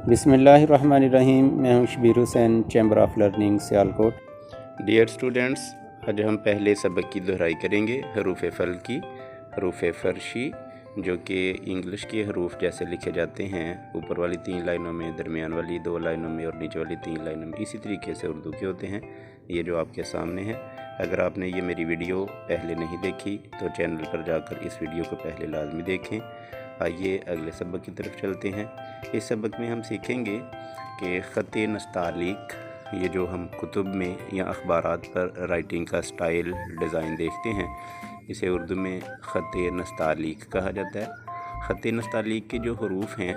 बिस्मिल्लाहिर्रहमानिर्रहीम। मैं हूं Shabir Hussain, chamber of learning Sialkot. Dear students, आज हम पहले सबक की दोहराई करेंगे हरूफ फ़ल की। हरूफ फ़रशी जो कि इंग्लिश के हरूफ जैसे लिखे जाते हैं, ऊपर वाली 3 लाइनों में, दरमियान वाली 2 लाइनों में और नीचे वाली 3 लाइनों में, इसी तरीके से उर्दू के होते हैं। ये जो आपके सामने है, अगर आपने ये मेरी वीडियो पहले नहीं देखी तो चैनल पर जाकर इस वीडियो को पहले लाजमी देखें। आइए अगले सबक की तरफ चलते हैं। इस सबक में हम सीखेंगे कि ख़त नस्तालीक, ये जो हम कुतुब में या अखबारात पर राइटिंग का स्टाइल डिज़ाइन देखते हैं, इसे उर्दू में ख़त नस्तालीक कहा जाता है। ख़त नस्तालीक के जो हरूफ हैं,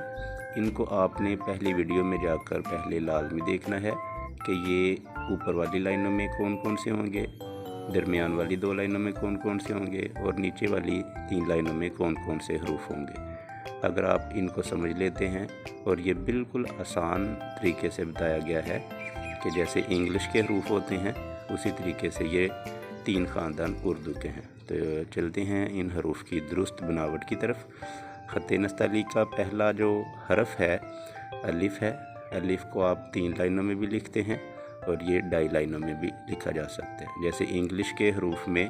इनको आपने पहली वीडियो में जाकर पहले लाजमी देखना है कि ये ऊपर वाली लाइनों में कौन कौन से होंगे, दरमियान वाली 2 लाइनों में कौन कौन से होंगे और नीचे वाली 3 लाइनों में कौन कौन से हरूफ होंगे। अगर आप इनको समझ लेते हैं, और ये बिल्कुल आसान तरीके से बताया गया है कि जैसे इंग्लिश के हरूफ होते हैं, उसी तरीके से ये 3 ख़ानदान उर्दू के हैं। तो चलते हैं इन हरूफ की दुरुस्त बनावट की तरफ। ख़त नस्तालीक का पहला जो हरफ है अलिफ़ है। अलिफ़ को आप 3 लाइनों में भी लिखते हैं और ये 2.5 लाइनों में भी लिखा जा सकता है। जैसे इंग्लिश के हरूफ में,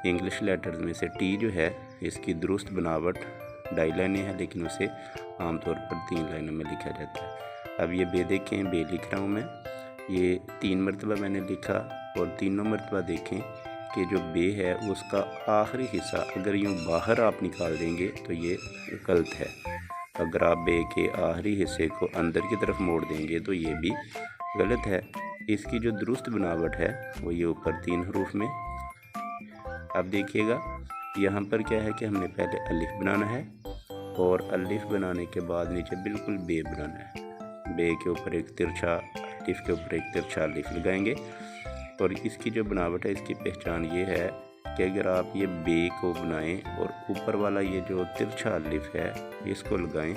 इंग्लिश लेटर्स में से टी जो है, इसकी दुरुस्त बनावट 2.5 लाइनें हैं, लेकिन उसे आमतौर पर 3 लाइनों में लिखा जाता है। अब ये बे देखें, बे लिख रहा हूँ मैं। ये 3 मरतबा मैंने लिखा और तीनों मरतबा देखें कि जो बे है उसका आखिरी हिस्सा अगर यूँ बाहर आप निकाल देंगे तो ये गलत है। अगर आप बे के आखिरी हिस्से को अंदर की तरफ मोड़ देंगे तो ये भी गलत है। इसकी जो दुरुस्त बनावट है वो ये ऊपर 3 हरूफ में। अब देखिएगा, यहाँ पर क्या है कि हमने पहले अलिफ बनाना है और अलिफ बनाने के बाद नीचे बिल्कुल बे बनाना है। बे के ऊपर एक तिरछा, अलिफ के ऊपर एक तिरछा अलिफ लगाएंगे। और इसकी जो बनावट है, इसकी पहचान ये है कि अगर आप ये बे को बनाएं और ऊपर वाला ये जो तिरछा अलिफ है इसको लगाएं,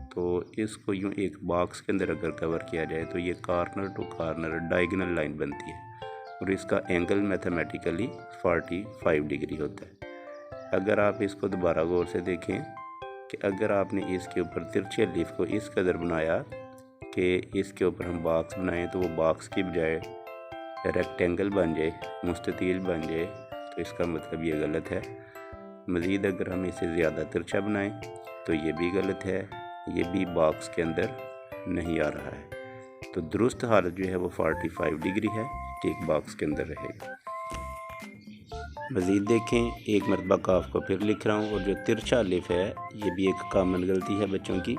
तो इसको यूँ एक बॉक्स के अंदर अगर कवर किया जाए तो ये corner to corner diagonal line बनती है और इसका एंगल मैथमेटिकली 45 डिग्री होता है। अगर आप इसको दोबारा गौर से देखें कि अगर आपने इसके ऊपर तिरछे अलिफ को इस कदर बनाया कि इसके ऊपर हम बॉक्स बनाएं तो वो बॉक्स की बजाय रेक्टेंगल बन जाए, मुस्ततील बन जाए, तो इसका मतलब ये गलत है। मज़ीद अगर हम इसे ज़्यादा तिरछा बनाएं तो ये भी गलत है, ये भी बॉक्स के अंदर नहीं आ रहा है। तो दुरुस्त हालत जो है वो 45 डिग्री है कि एक बॉक्स के अंदर रहेगा। मज़ीद देखें, एक मरतबा काफ को फिर लिख रहा हूँ और जो तिरछा अलिफ है, ये भी एक कॉमन गलती है बच्चों की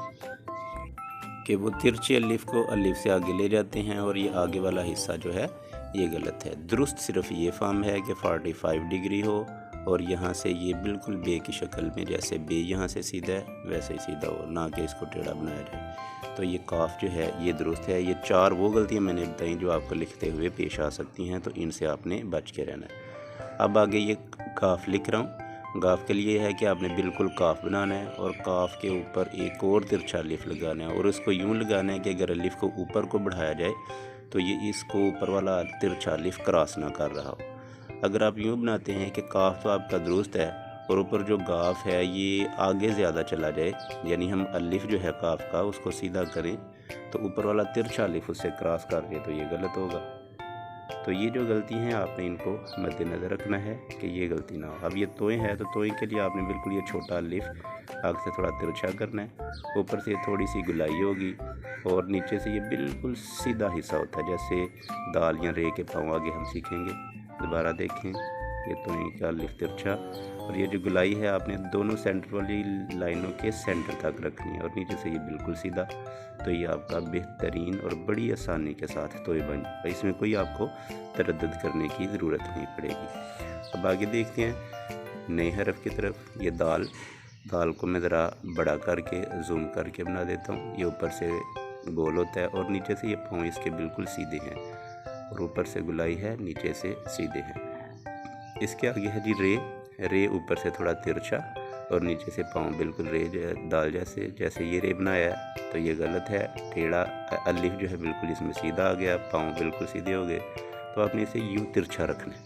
कि वो तिरछे अलिफ को अलिफ से आगे ले जाते हैं और ये आगे वाला हिस्सा जो है ये गलत है। दुरुस्त सिर्फ ये फॉर्म है कि 45 डिग्री हो और यहाँ से ये बिल्कुल बे की शक्ल में, जैसे बे यहाँ से सीधा है वैसे ही सीधा हो, ना कि इसको टेढ़ा बनाया जाए। तो ये काफ जो है ये दुरुस्त है। ये 4 वो गलतियाँ मैंने बताई जो आपको लिखते हुए पेश आ सकती हैं, तो इनसे आपने बच के रहना है। अब आगे ये काफ लिख रहा हूँ। गाफ के लिए है कि आपने बिल्कुल काफ बनाना है और काफ के ऊपर एक और तिरछा अलिफ लगाना है और उसको यूँ लगाना है कि अगर अलिफ को ऊपर को बढ़ाया जाए तो ये इसको ऊपर वाला तिरछा अलिफ क्रॉस ना कर रहा हो। अगर आप यूँ बनाते हैं कि काफ तो आपका दुरुस्त है और ऊपर जो गाफ है ये आगे ज़्यादा चला जाए, यानी हम अलिफ जो है काफ का उसको सीधा करें तो ऊपर वाला तिरछा अलिफ उससे क्रॉस कर दे, तो ये गलत होगा। तो ये जो गलती हैं आपने इनको मद्देनज़र रखना है कि ये गलती ना हो। अब ये तोय है तो तोय के लिए आपने बिल्कुल ये छोटा अलिफ आगे से थोड़ा तिरछा करना है, ऊपर से थोड़ी सी गुलाई होगी और नीचे से ये बिल्कुल सीधा हिस्सा होता है, जैसे दाल या रे के पाँव आगे हम सीखेंगे। दोबारा देखें, ये तोय का अलिफ तिरछा और ये जो गुलाई है आपने दोनों सेंटर वाली लाइनों के सेंटर तक रखनी है और नीचे से ये बिल्कुल सीधा। तो ये आपका बेहतरीन और बड़ी आसानी के साथ तोय बन जाएगा, इसमें कोई आपको तरद्दुद करने की ज़रूरत नहीं पड़ेगी। अब आगे देखते हैं नए हरफ की तरफ। ये दाल को मैं ज़रा बड़ा करके जूम करके बना देता हूँ। ये ऊपर से गोल होता है और नीचे से ये पाँव इसके बिल्कुल सीधे हैं और ऊपर से गुलाई है, नीचे से सीधे हैं। इसके आगे है जी रे ऊपर से थोड़ा तिरछा और नीचे से पाँव बिल्कुल दाल जैसे ये रे बनाया है, तो ये गलत है। टेढ़ा अलिफ जो है बिल्कुल इसमें सीधा आ गया, पाँव बिल्कुल सीधे हो गए, तो आपने इसे यूँ तिरछा रखना है,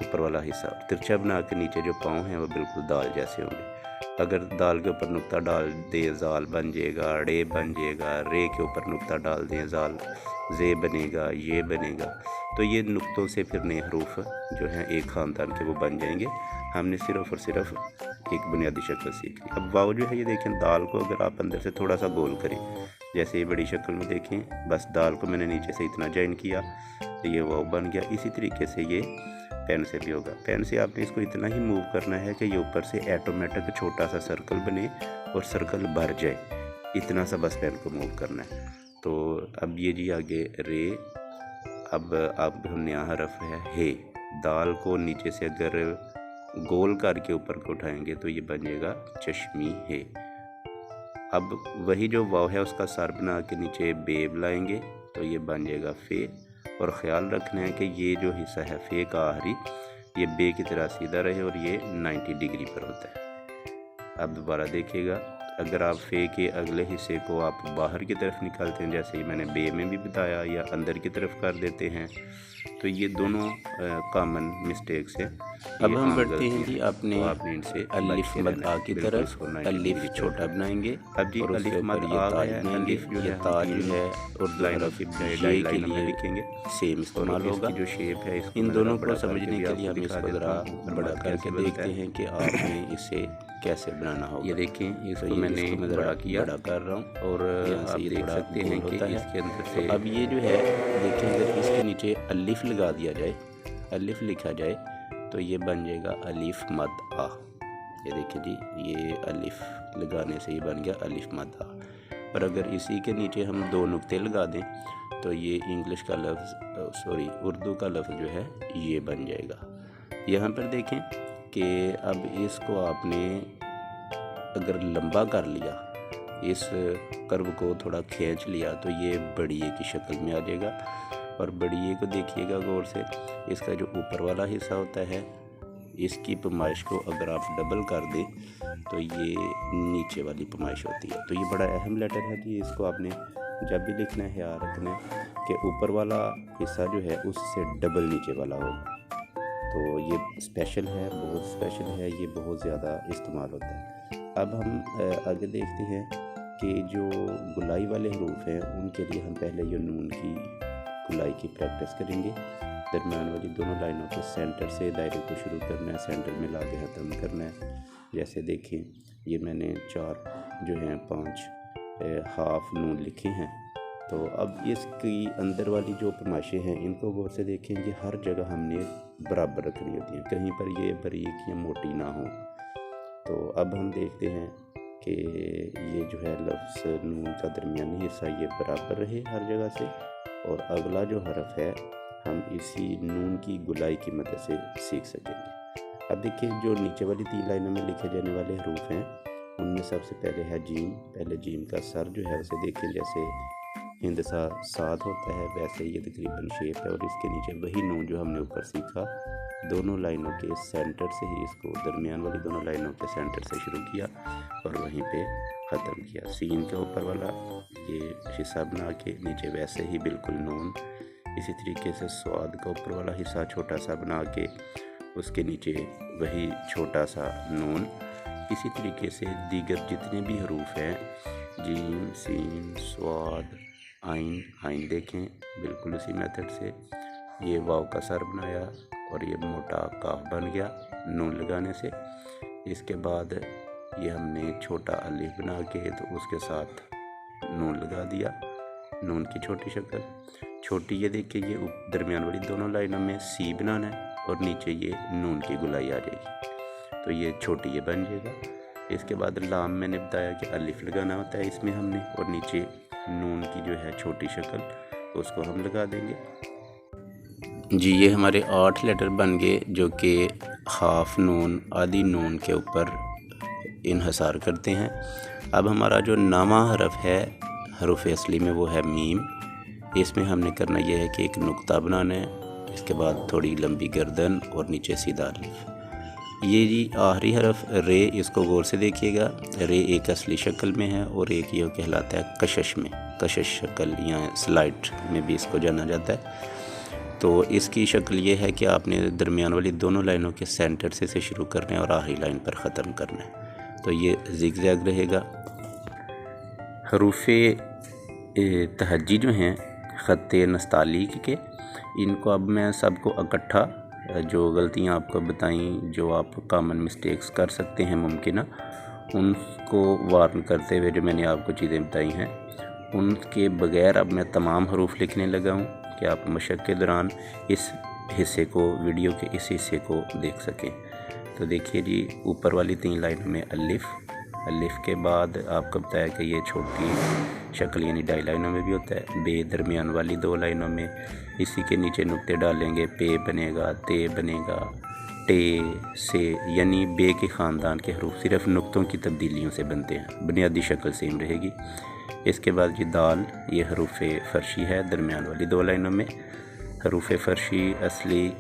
ऊपर वाला हिस्सा तिरछा बना के नीचे जो पाँव हैं वो बिल्कुल दाल जैसे होंगे। अगर दाल के ऊपर नुक्ता डाल दे ज़ाल बन जाएगा, रे बन जाएगा, रे के ऊपर नुक्ता डाल दें ज़ाल जे बनेगा, ये बनेगा। तो ये नुक्तों से फिर नए हरूफ जो हैं एक ख़ानदान के वो बन जाएंगे। हमने सिर्फ़ और सिर्फ एक बुनियादी शक्ल सीख ली। अब वाव जो है ये देखें, दाल को अगर आप अंदर से थोड़ा सा गोल करें, जैसे ये बड़ी शक्ल में देखें, बस दाल को मैंने नीचे से इतना जॉइन किया तो ये वाव बन गया। इसी तरीके से ये पेन से भी होगा। पेन से आपने इसको इतना ही मूव करना है कि ये ऊपर से ऑटोमेटिक छोटा सा सर्कल बने और सर्कल भर जाए, इतना सा बस पेन को मूव करना है। तो अब ये जी आगे रे, अब नया हरफ है दाल को नीचे से अगर गोल करके ऊपर को उठाएंगे तो ये बन जाएगा चश्मी है। अब वही जो वाव है उसका सर बना के नीचे बेब लाएंगे तो ये बन जाएगा फे। और ख़्याल रखना है कि ये जो हिस्सा है फे का आखिरी, ये बे की तरह सीधा रहे और ये 90 डिग्री पर होता है। अब दोबारा देखिएगा, अगर आप फे के अगले हिस्से को आप बाहर की तरफ निकालते हैं, जैसे ही मैंने बे में भी बताया, या अंदर की तरफ कर देते हैं, तो ये दोनों कॉमन मिस्टेक्स हैं। अब हम बढ़ते हैं जी अपने तो आपने इनसे अलिफ मद आ की तरफ। अलिफ छोटा बनाएंगे, अब जी और अलिफ उसके मद ऊपर ये आ ताज है, बनाएंगे। अलिफ जो ये है ताज जो है उर्दू लाइन हरफ के ये के लाइन में लिए लिखेंगे, सेम इस्तेमाल और होगा। इसकी जो शेप है इसको इन मैं दोनों बड़ा को समझने करके के भी लिए हम आपको इसको दिखा ज़रा देता हूँ। बड़ा कैसे करके बनता देखते है। हैं कि आपने इसे कैसे बनाना होगा। ये देखें, इसको तो मैंने इसको मैं ज़रा बड़ा किया बड़ा कर रहा हूँ और यहाँ आप से ये देख थोड़ा सकते हैं गोल कि होता है। इसके अंदर तो से अब ये जो है देखें, अगर इसके नीचे अलिफ लगा दिया जाए, अलिफ लिखा जाए तो ये बन जाएगा अलिफ मद आ। ये देखिए जी, ये अलिफ लगाने से ही बन गया अलिफ मद आ। और अगर इसी के नीचे हम 2 नुक्ते लगा दें तो ये इंग्लिश का लफ्ज़ उर्दू का लफ्ज़ जो है ये बन जाएगा। यहाँ पर देखें कि अब इसको आपने अगर लंबा कर लिया, इस कर्व को थोड़ा खींच लिया तो ये बड़िए की शक्ल में आ जाएगा। और बड़िए को देखिएगा गौर से, इसका जो ऊपर वाला हिस्सा होता है इसकी पैमाइश को अगर आप डबल कर दें तो ये नीचे वाली पैमाइश होती है। तो ये बड़ा अहम लेटर है कि इसको आपने जब भी लिखना है याद रखना है कि ऊपर वाला हिस्सा जो है उससे डबल नीचे वाला होगा। तो ये स्पेशल है, बहुत स्पेशल है, ये बहुत ज़्यादा इस्तेमाल होता है। अब हम आगे देखते हैं कि जो गुलाई वाले हरूफ हैं उनके लिए हम पहले ये नून की गुलाई की प्रैक्टिस करेंगे। दरमियान वाली दोनों लाइनों के सेंटर से दायरे को शुरू करना है, सेंटर में ला के ख़त्म करना है। जैसे देखें, ये मैंने 4 जो हैं 5 हाफ नून लिखे हैं। तो अब इसकी अंदर वाली जो पैमाइशें हैं इनको गौर से देखें, ये हर जगह हमने बराबर रखनी होती हैं, कहीं पर ये बारीक या मोटी ना हो। तो अब हम देखते हैं कि ये जो है लफ्ज़ नून का दरमियानी हिस्सा ये बराबर रहे हर जगह से। और अगला जो हरफ है हम इसी नून की गुलाई की मदद से सीख सकेंगे। अब देखिए, जो नीचे वाली 3 लाइनों में लिखे जाने वाले हरूफ हैं उनमें सबसे पहले है जीम। पहले जीम का सर जो है उसे देखें, जैसे हिंद सा साथ होता है वैसे ये तकरीबन शेप है। और इसके नीचे वही नून जो हमने ऊपर सीखा, दोनों लाइनों के सेंटर से ही इसको, दरमियान वाली दोनों लाइनों के सेंटर से शुरू किया और वहीं पे ख़त्म किया। सीन के ऊपर वाला ये हिस्सा बना के नीचे वैसे ही बिल्कुल नून। इसी तरीके से स्वाद का ऊपर वाला हिस्सा छोटा सा बना के उसके नीचे वही छोटा सा नून। इसी तरीके से दीगर जितने भी हरूफ हैं, जीम, सीन, स्वाद, आइन देखें बिल्कुल उसी मेथड से ये वाव का सर बनाया और ये मोटा काफ बन गया नून लगाने से। इसके बाद ये हमने छोटा अलिफ बना के तो उसके साथ नून लगा दिया, नून की छोटी शक्ल। छोटी ये देखिए, ये दरमियान वाली दोनों लाइनों में सी बनाना है और नीचे ये नून की गुलाई आ जाएगी, तो ये छोटी ये बन जाएगा। इसके बाद लाम मैंने बताया कि अलिफ लगाना होता है इसमें हमने, और नीचे नून की जो है छोटी शक्ल उसको हम लगा देंगे। जी, ये हमारे 8 लेटर बन गए जो कि हाफ नून आधी नून के ऊपर इन्हसार करते हैं। अब हमारा जो नामा हरफ है हरूफ असली में वो है मीम। इसमें हमने करना यह है कि एक नुक्ता बनाना है, इसके बाद थोड़ी लंबी गर्दन और नीचे सीधा अलिफ। ये जी आखिरी हरफ रे, इसको गौर से देखिएगा। रे एक असली शक्ल में है और एक ये कहलाता है कशिश में, कशिश शक्ल या स्लाइड में भी इसको जाना जाता है। तो इसकी शक्ल ये है कि आपने दरमियान वाली दोनों लाइनों के सेंटर से शुरू करना है और आखिरी लाइन पर ख़त्म करना है। तो ये ज़िगज़ैग रहेगा। हरूफ तहज्जी जो हैं ख़त नस्तालीक के, इनको अब मैं सबको इकट्ठा जो गलतियाँ आपको बताई, जो आप कॉमन मिस्टेक्स कर सकते हैं मुमकिन, उनको वार्न करते हुए जो मैंने आपको चीज़ें बताई हैं उनके बग़ैर अब मैं तमाम हरूफ लिखने लगा हूँ कि आप मशक़ के दौरान इस हिस्से को, वीडियो के इस हिस्से को देख सकें। तो देखिए जी, ऊपर वाली 3 लाइनों में अलिफ, अलिफ के बाद आपको बताया कि ये छोटी शक्ल यानी 2 लाइनों में भी होता है। बे दरमियान वाली 2 लाइनों में, इसी के नीचे नुक्ते डालेंगे, पे बनेगा, ते बनेगा, टे से, यानी बे के ख़ानदान के हरूफ सिर्फ नुक्तों की तब्दीलियों से बनते हैं, बुनियादी शक्ल सेम रहेगी। इसके बाद जी दाल, ये हरूफ फ़र्शी है दरमियान वाली 2 लाइनों में। हरूफ फ़र्शी असली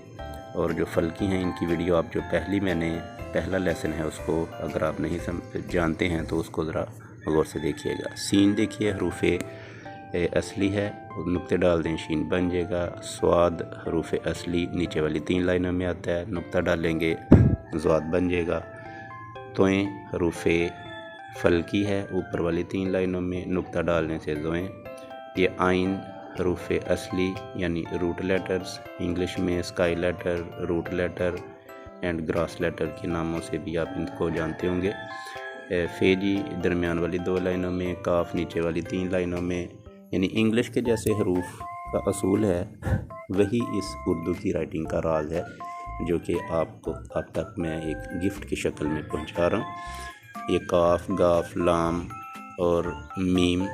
और जो फल्की हैं, इनकी वीडियो आप जो पहला लेसन है उसको अगर आप नहीं जानते हैं तो उसको ज़रा गौर से देखिएगा। सीन देखिए, हरूफ असली है, नुक्ते डाल दें, शीन बन जाएगा। स्वाद हरूफ असली नीचे वाली 3 लाइनों में आता है, नुक्ता डालेंगे, ज़्वाद बन जाएगा। तोएं हरूफ फल्की है, ऊपर वाली 3 लाइनों में, नुक्ता डालने से ज़ोएं। ये आइन हरूफ असली यानी रूट लेटर्स, इंग्लिश में sky letter, root letter and grass letter के नामों से भी आप इनको जानते होंगे। फेजी दरमियान वाली 2 लाइनों में, काफ नीचे वाली 3 लाइनों में, यानी इंग्लिश के जैसे हरूफ का असूल है वही इस उर्दू की राइटिंग का राज है, जो कि आपको अब तक मैं एक गिफ्ट की शक्ल में पहुंचा रहा हूं। ये काफ, गाफ, लाम और मीम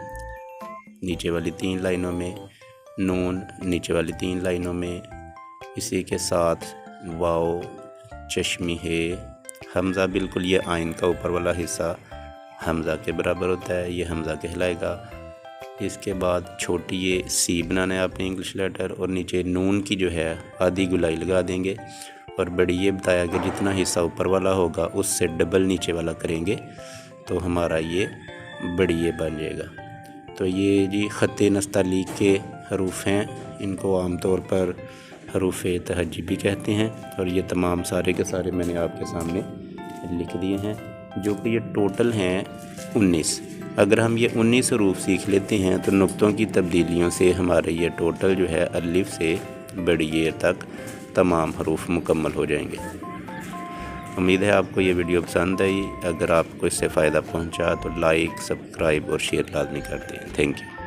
नीचे वाली 3 लाइनों में, नून नीचे वाली 3 लाइनों में, इसी के साथ वाओ, चश्मी है, हमज़ा, बिल्कुल ये आइन का ऊपर वाला हिस्सा हमज़ा के बराबर होता है, ये हमज़ा कहलाएगा। इसके बाद छोटी ये सी बनाना है आपने इंग्लिश लेटर, और नीचे नून की जो है आधी गुलाई लगा देंगे, और बड़ी ये बताया कि जितना हिस्सा ऊपर वाला होगा उससे डबल नीचे वाला करेंगे तो हमारा ये बड़ी ये बन जाएगा। तो ये जी ख़त नस्तालीक के हरूफ हैं, इनको आमतौर पर हरूफ तहज्जी भी कहते हैं, और ये तमाम सारे के सारे मैंने आपके सामने लिख दिए हैं, जो कि ये टोटल हैं 19। अगर हम ये 19 हरूफ सीख लेते हैं तो नुक्तों की तब्दीलियों से हमारे ये टोटल जो है अलिफ से बड़ी ये तक तमाम हरूफ मुकम्मल हो जाएंगे। उम्मीद है आपको ये वीडियो पसंद आई। अगर आपको इससे फ़ायदा पहुंचा तो लाइक, सब्सक्राइब और शेयर लाजमी कर दें। Thank you.